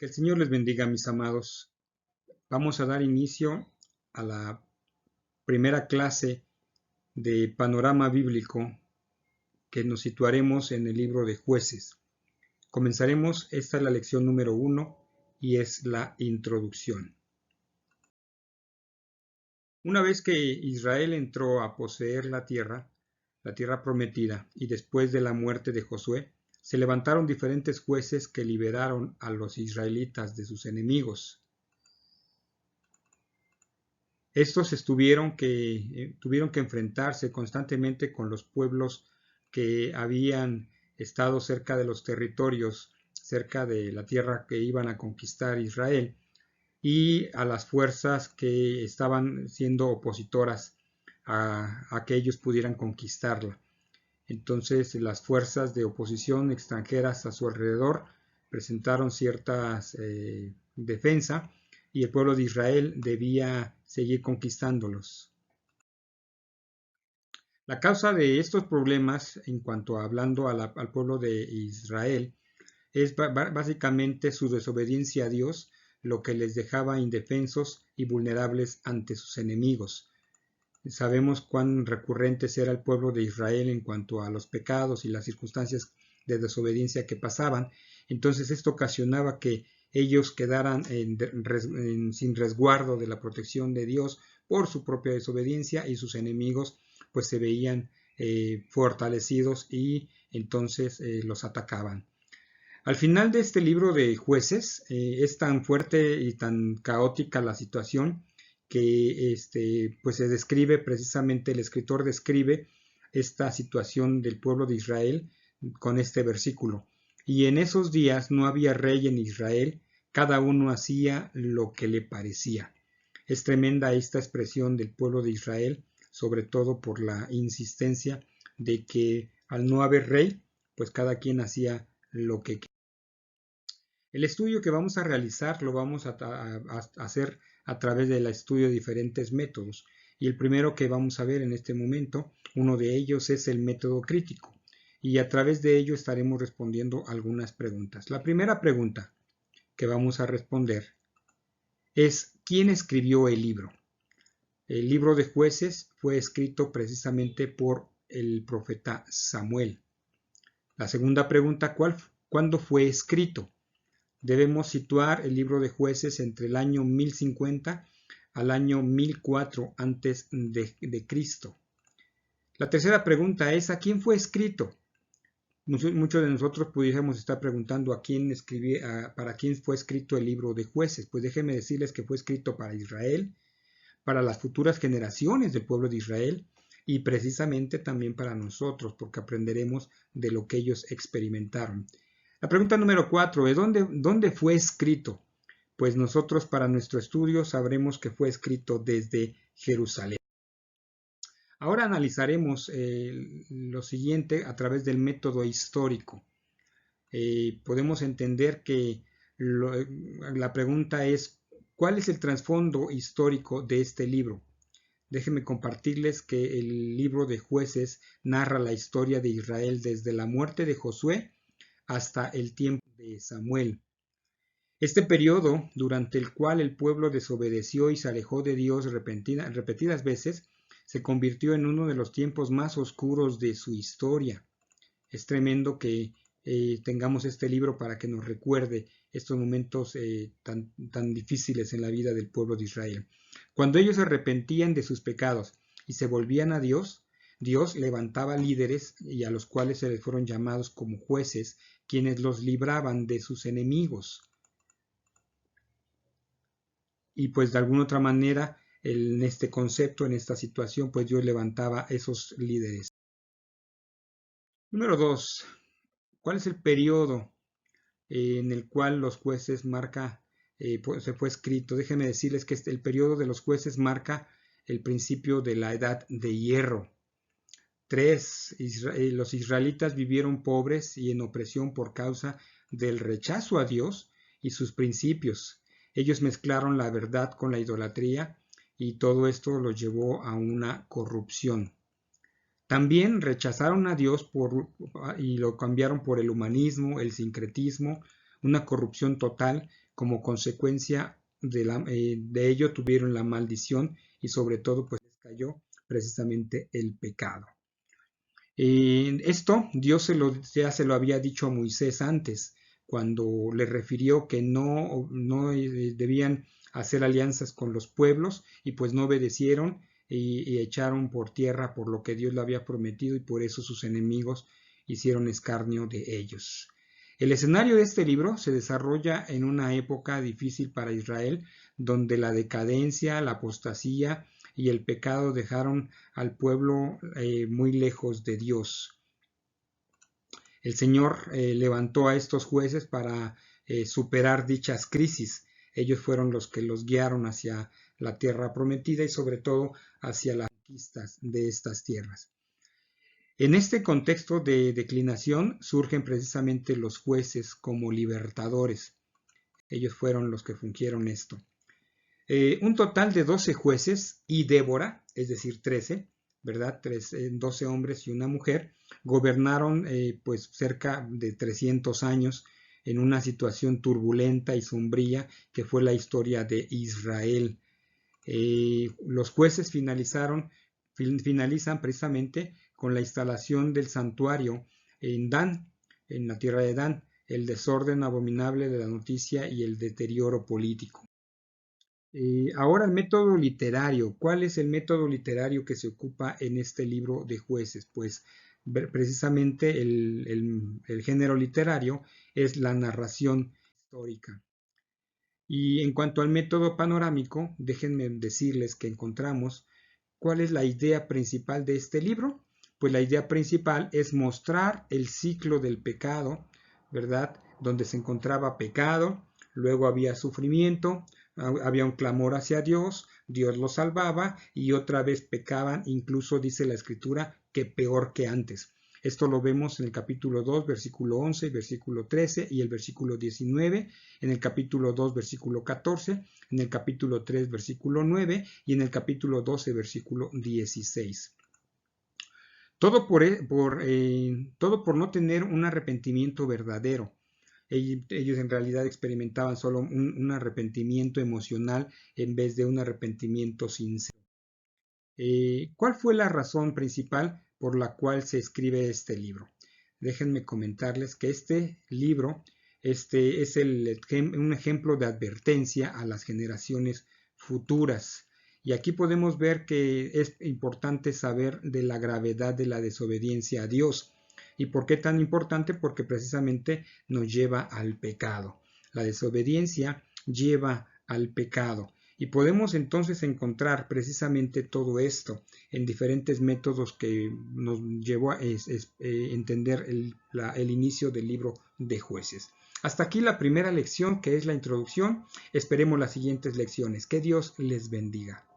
Que el Señor les bendiga, mis amados. Vamos a dar inicio a la primera clase de panorama bíblico que nos situaremos en el libro de Jueces. Comenzaremos, esta es la lección número 1 y es la introducción. Una vez que Israel entró a poseer la tierra prometida, y después de la muerte de Josué, se levantaron diferentes jueces que liberaron a los israelitas de sus enemigos. Estos tuvieron que enfrentarse constantemente con los pueblos que habían estado cerca de los territorios, cerca de la tierra que iban a conquistar Israel, y a las fuerzas que estaban siendo opositoras a que ellos pudieran conquistarla. Entonces las fuerzas de oposición extranjeras a su alrededor presentaron ciertas defensa, y el pueblo de Israel debía seguir conquistándolos. La causa de estos problemas, en cuanto a hablando al pueblo de Israel, es básicamente su desobediencia a Dios, lo que les dejaba indefensos y vulnerables ante sus enemigos. Sabemos cuán recurrentes era el pueblo de Israel en cuanto a los pecados y las circunstancias de desobediencia que pasaban. Entonces esto ocasionaba que ellos quedaran sin resguardo de la protección de Dios por su propia desobediencia, y sus enemigos pues se veían fortalecidos y entonces los atacaban. Al final de este libro de Jueces es tan fuerte y tan caótica la situación que pues se describe precisamente, el escritor describe esta situación del pueblo de Israel con este versículo. Y en esos días no había rey en Israel, cada uno hacía lo que le parecía. Es tremenda esta expresión del pueblo de Israel, sobre todo por la insistencia de que al no haber rey, pues cada quien hacía lo que quería. El estudio que vamos a realizar lo vamos a hacer a través del estudio de diferentes métodos, y el primero que vamos a ver en este momento, uno de ellos es el método crítico, y a través de ello estaremos respondiendo algunas preguntas. La primera pregunta que vamos a responder es: ¿quién escribió el libro? El libro de Jueces fue escrito precisamente por el profeta Samuel. La segunda pregunta: ¿cuándo fue escrito? Debemos situar el libro de Jueces entre el año 1050 al año 1004 antes de Cristo. La tercera pregunta es: ¿a quién fue escrito? Muchos de nosotros pudiéramos estar preguntando para quién fue escrito el libro de Jueces. Pues déjenme decirles que fue escrito para Israel, para las futuras generaciones del pueblo de Israel, y precisamente también para nosotros, porque aprenderemos de lo que ellos experimentaron. La pregunta número 4 es: ¿dónde fue escrito? Pues nosotros, para nuestro estudio, sabremos que fue escrito desde Jerusalén. Ahora analizaremos lo siguiente a través del método histórico. Podemos entender que la pregunta es: ¿cuál es el trasfondo histórico de este libro? Déjenme compartirles que el libro de Jueces narra la historia de Israel desde la muerte de Josué hasta el tiempo de Samuel. Este periodo, durante el cual el pueblo desobedeció y se alejó de Dios repetidas veces, se convirtió en uno de los tiempos más oscuros de su historia. Es tremendo que tengamos este libro para que nos recuerde estos momentos tan difíciles en la vida del pueblo de Israel. Cuando ellos se arrepentían de sus pecados y se volvían a Dios, Dios levantaba líderes, y a los cuales se les fueron llamados como jueces, quienes los libraban de sus enemigos. Y pues de alguna otra manera, en este concepto, en esta situación, pues Dios levantaba esos líderes. Número 2. ¿Cuál es el periodo en el cual los jueces se fue escrito? Déjenme decirles que el periodo de los jueces marca el principio de la edad de hierro. 3. Los israelitas vivieron pobres y en opresión por causa del rechazo a Dios y sus principios. Ellos mezclaron la verdad con la idolatría, y todo esto los llevó a una corrupción. También rechazaron a Dios y lo cambiaron por el humanismo, el sincretismo, una corrupción total, como consecuencia de ello tuvieron la maldición y sobre todo pues les cayó precisamente el pecado. Esto Dios ya se lo había dicho a Moisés antes, cuando le refirió que no debían hacer alianzas con los pueblos y pues no obedecieron y echaron por tierra por lo que Dios le había prometido y por eso sus enemigos hicieron escarnio de ellos. El escenario de este libro se desarrolla en una época difícil para Israel, donde la decadencia, la apostasía y el pecado dejaron al pueblo muy lejos de Dios. El Señor levantó a estos jueces para superar dichas crisis. Ellos fueron los que los guiaron hacia la tierra prometida y sobre todo hacia las conquistas de estas tierras. En este contexto de declinación surgen precisamente los jueces como libertadores. Ellos fueron los que fungieron esto. Un total de 12 jueces y Débora, es decir, 13, ¿verdad? 12 hombres y una mujer, gobernaron pues cerca de 300 años en una situación turbulenta y sombría que fue la historia de Israel. Los jueces finalizan precisamente con la instalación del santuario en Dan, en la tierra de Dan, el desorden abominable de la noticia y el deterioro político. Ahora el método literario. ¿Cuál es el método literario que se ocupa en este libro de jueces? Pues precisamente el género literario es la narración histórica. Y en cuanto al método panorámico, déjenme decirles que encontramos cuál es la idea principal de este libro. Pues la idea principal es mostrar el ciclo del pecado, ¿verdad? Donde se encontraba pecado, luego había sufrimiento, había un clamor hacia Dios, Dios los salvaba y otra vez pecaban, incluso dice la escritura que peor que antes. Esto lo vemos en el capítulo 2, versículo 11, versículo 13 y el versículo 19, en el capítulo 2, versículo 14, en el capítulo 3, versículo 9 y en el capítulo 12, versículo 16. Todo por no tener un arrepentimiento verdadero. Ellos en realidad experimentaban solo un arrepentimiento emocional en vez de un arrepentimiento sincero. ¿Cuál fue la razón principal por la cual se escribe este libro? Déjenme comentarles que este libro es un ejemplo de advertencia a las generaciones futuras. Y aquí podemos ver que es importante saber de la gravedad de la desobediencia a Dios. ¿Y por qué tan importante? Porque precisamente nos lleva al pecado. La desobediencia lleva al pecado. Y podemos entonces encontrar precisamente todo esto en diferentes métodos que nos llevó a entender el inicio del libro de Jueces. Hasta aquí la primera lección, que es la introducción. Esperemos las siguientes lecciones. Que Dios les bendiga.